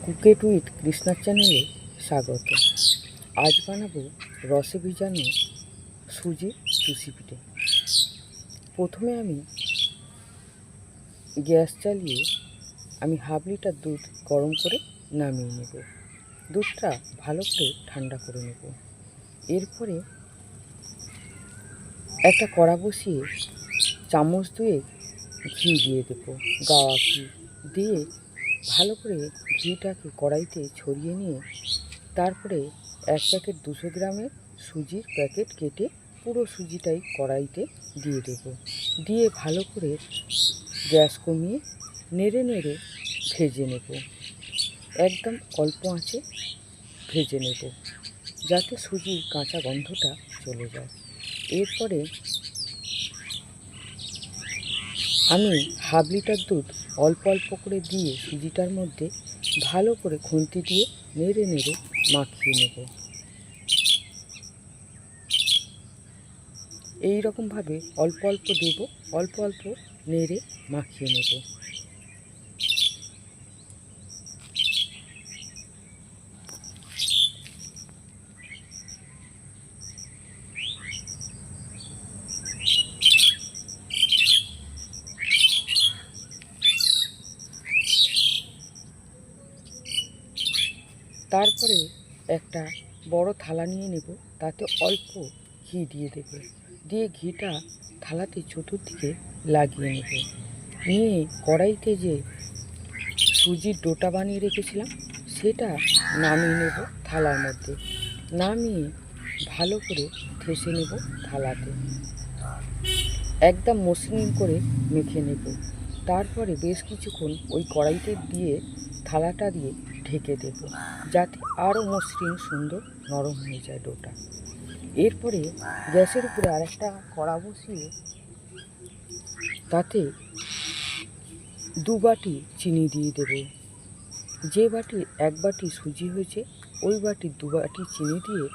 Cook it with কৃষ্ণার চ্যানেলে স্বাগত। আজ বানাবো রসে ভিজানো সুজি চুষি পিঠে। প্রথমে আমি গ্যাস চালিয়ে হাফ লিটার দুধ গরম করে নামিয়ে নেব। দুধটা ভালো করে ঠান্ডা করে নেব। এরপরে একটা কড়া বসিয়ে চামচ দুয়ে ঘি দিয়ে দেবো, গাওয়া ঘি দিয়ে ভালো করে ঘিটাকে কড়াইতে ছড়িয়ে নিয়ে তারপরে এক প্যাকেট 200 গ্রামের সুজির প্যাকেট কেটে পুরো সুজিটাই কড়াইতে দিয়ে দেবো। দিয়ে ভালো করে গ্যাস কমিয়ে নেড়ে নেড়ে ভেজে নেব। একদম অল্প আঁচে ভেজে নেব যাতে সুজির কাঁচা গন্ধটা চলে যায়। এরপরে আমি হাফ লিটার দুধ অল্প অল্প করে দিয়ে সুজিটার মধ্যে ভালো করে খুন্তি দিয়ে নেড়ে নেড়ে মাখিয়ে নেব। এই রকমভাবে অল্প অল্প দেব, অল্প অল্প নেড়ে মাখিয়ে নেব। তারপরে একটা বড় থালা নিয়ে নেব, তাতে অল্প ঘি দিয়ে দেব। দিয়ে ঘিটা থালাতে চতুর্দিকে লাগিয়ে নেব। নিয়ে কড়াইতে যে সুজির ডোটা বানিয়ে রেখেছিলাম সেটা নামিয়ে নেব থালার মধ্যে। নামিয়ে ভালো করে ঠেসে নেব থালাতে, একদম মসৃণ করে মেখে নেব। তারপরে বেশ কিছুক্ষণ ওই কড়াইতে দিয়ে থালাটা দিয়ে ঢেকে দেব, যাতে আরও মসৃণ সুন্দর নরম হয়ে যায় ডোটা। এরপরে গ্যাসের উপরে আরেকটা কড়া বসিয়ে তাতে 2 বাটি চিনি দিয়ে দেব। যে বাটি 1 বাটি সুজি হয়েছে ওই বাটি 2 বাটি চিনি দিয়ে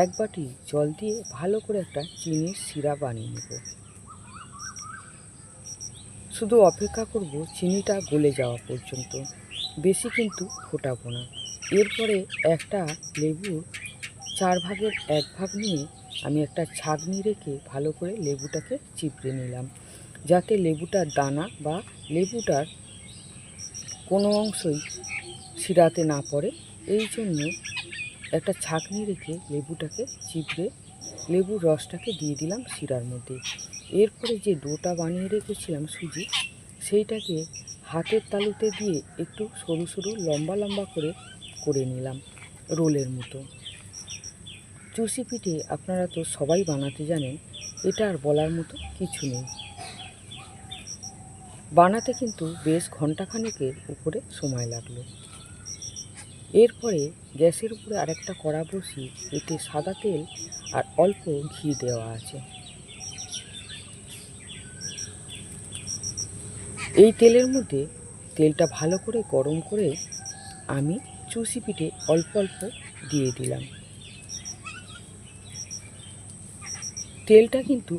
1 বাটি জল দিয়ে ভালো করে একটা চিনির সিরা বানিয়ে নেব। শুধু অপেক্ষা করব চিনিটা গলে যাওয়া পর্যন্ত, বেশি কিন্তু ফোটাবো না। এরপরে একটা লেবুর 4 ভাগের 1 ভাগ নিয়ে আমি একটা ছাঁকনি রেখে ভালো করে লেবুটাকে চিপড়ে নিলাম, যাতে লেবুটার দানা বা লেবুটার কোনো অংশই শিরাতে না পড়ে। এই জন্য একটা ছাঁকনি রেখে লেবুটাকে চিপড়ে লেবুর রসটাকে দিয়ে দিলাম শিরার মধ্যে। এরপরে যে ডোটা বানিয়ে রেখেছিলাম সুজি, সেইটাকে হাতের তালুতে দিয়ে একটু সরু সরু লম্বা লম্বা করে নিলাম রোলের মতো। চুষি পিঠে আপনারা তো সবাই বানাতে জানেন, এটা আর বলার মতো কিছু নেই। বানাতে কিন্তু বেশ ঘণ্টাখানেকের উপরে সময় লাগলো। এরপরে গ্যাসের উপরে আরেকটা কড়া বসিয়ে এতে সাদা তেল আর অল্প ঘি দেওয়া আছে। এই তেলের মধ্যে তেলটা ভালো করে গরম করে আমি চুষি পিঠে অল্প অল্প দিয়ে দিলাম। তেলটা কিন্তু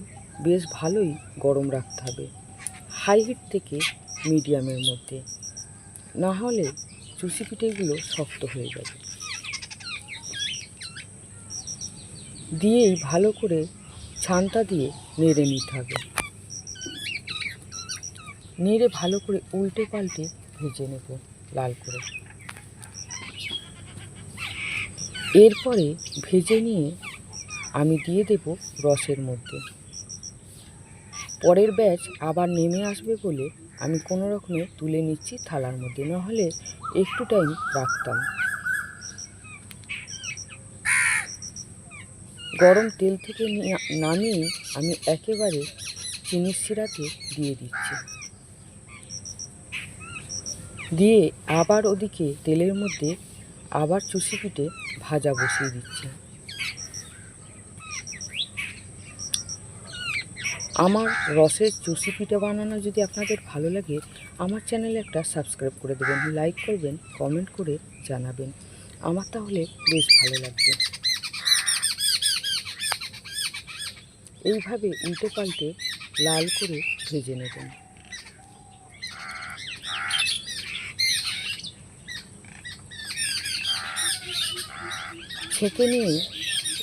বেশ ভালোই গরম রাখতে হবে, হাই হিট থেকে মিডিয়ামের মধ্যে, না হলে চুষি পিঠেগুলো শক্ত হয়ে যাবে। দিয়েই ভালো করে ছানটা দিয়ে নেড়ে নিতে হবে। নেড়ে ভালো করে উল্টে পাল্টে ভেজে নেব লাল করে। এরপরে ভেজে নিয়ে আমি দিয়ে দেব রসের মধ্যে। পরের ব্যাচ আবার নেমে আসবে বলে আমি কোনো রকমে তুলে নিচ্ছি থালার মধ্যে, নাহলে একটু টাইম রাখতাম। গরম তেল থেকে নামিয়ে আমি একেবারে চিনির শিরাতে দিয়ে দিচ্ছি। দিয়ে আবার ওদিকে তেলের মধ্যে আবার চুষি পিঠে ভাজা বসিয়ে দিচ্ছি। আমার রসের চুষি পিঠে বানানো যদি আপনাদের ভালো লাগে, আমার চ্যানেলে একটা সাবস্ক্রাইব করে দেবেন, লাইক করবেন, কমেন্ট করে জানাবেন। আমার তাহলে বেশ ভালো লাগবে। এইভাবে উল্টে পাল্টে লাল করে ভেজে নেবেন। ছেঁকে নিয়ে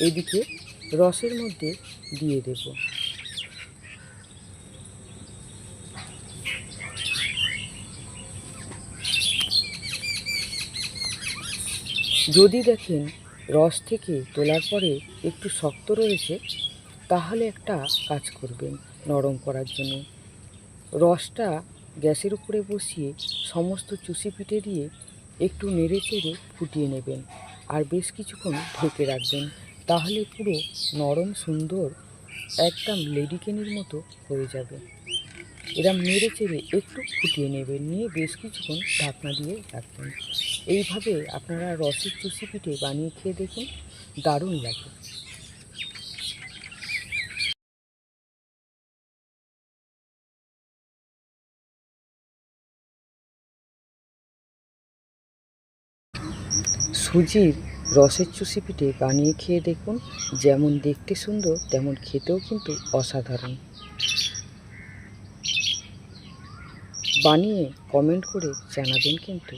এদিকে রসের মধ্যে দিয়ে দেব। যদি দেখেন রস থেকে তোলার পরে একটু শক্ত রয়েছে, তাহলে একটা কাজ করবেন নরম করার জন্য। রসটা গ্যাসের উপরে বসিয়ে সমস্ত চুষি পিঠে দিয়ে একটু নেড়ে চেড়ে ফুটিয়ে নেবেন আর বেশ কিছুক্ষণ ঢেকে রাখবেন। তাহলে পুরো নরম সুন্দর একদম লেডিকেনির মতো হয়ে যাবে। এরম নেড়ে চেড়ে একটু ফুটিয়ে নেবেন, নিয়ে বেশ কিছুক্ষণ ঢাকনা দিয়ে রাখবেন। এইভাবে আপনারা রসের চুষি পিঠে বানিয়ে খেয়ে দেখুন, দারুণ লাগে। সুজির রসের চুষি পিঠে বানিয়ে খেয়ে দেখুন, যেমন দেখতে সুন্দর তেমন খেতেও কিন্তু অসাধারণ। বানিয়ে কমেন্ট করে জানাবেন কিন্তু।